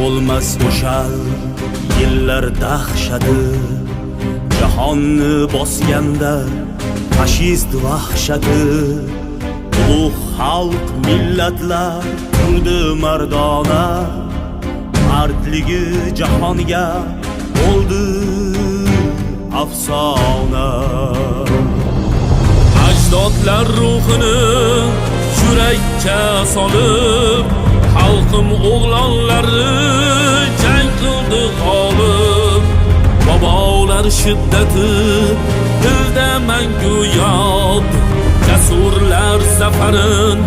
bo'lmas o'shal yillar dahshati, jahonni bosganda fashist vahshati. Ulug' xalq millatlar turdi mardona, mardligi jahonga bo'ldi afsona. Ajdodlar ruhini yurakka solib, xalqim o'g'lonlari jang qildi g'olib. Bobolar shiddati dilda mangu yod, jasurlar zafarin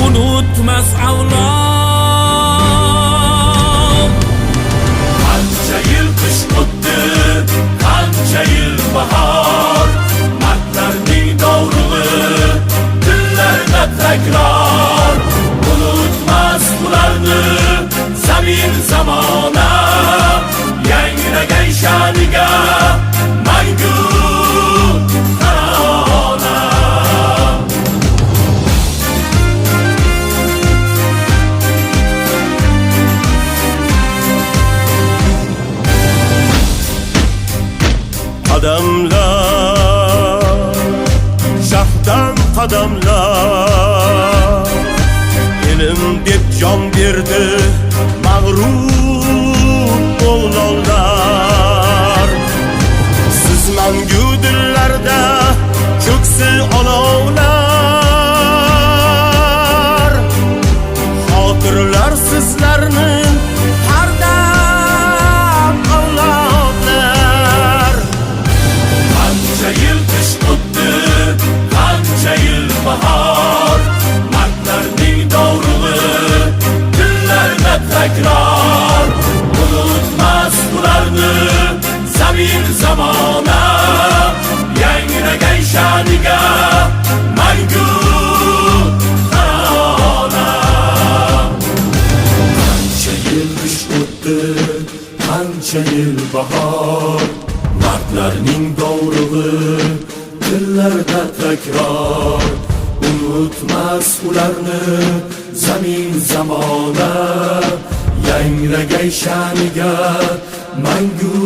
unutmas avlod. Qancha yil qish o'tdi, qancha yil bahor, mardlarning dovrug'i dillarda takror. Unutmas ularni zamin zamona, yangragan sha'niga mangu tarona. Qadamlar, shahdan qadamlar, elim deb jon berdi mag'rur o'g'lonlar. Siz mangu dillarda ko'ksi olovlar, xotirlar sizlarni har dam avlodlar. Qancha yil qish o'tdi, qancha yil bahor, mardlarning dovrug'i dillarda takror. Unutmas ularni zamin zamona, yangragan sha'niga mangu tarona. Qancha yil qish o'tdi, qancha yil bahor, mardlarning dovrug'i dillarda takror. Unutmas ularni zamin zamona, yangragan sha'niga mangu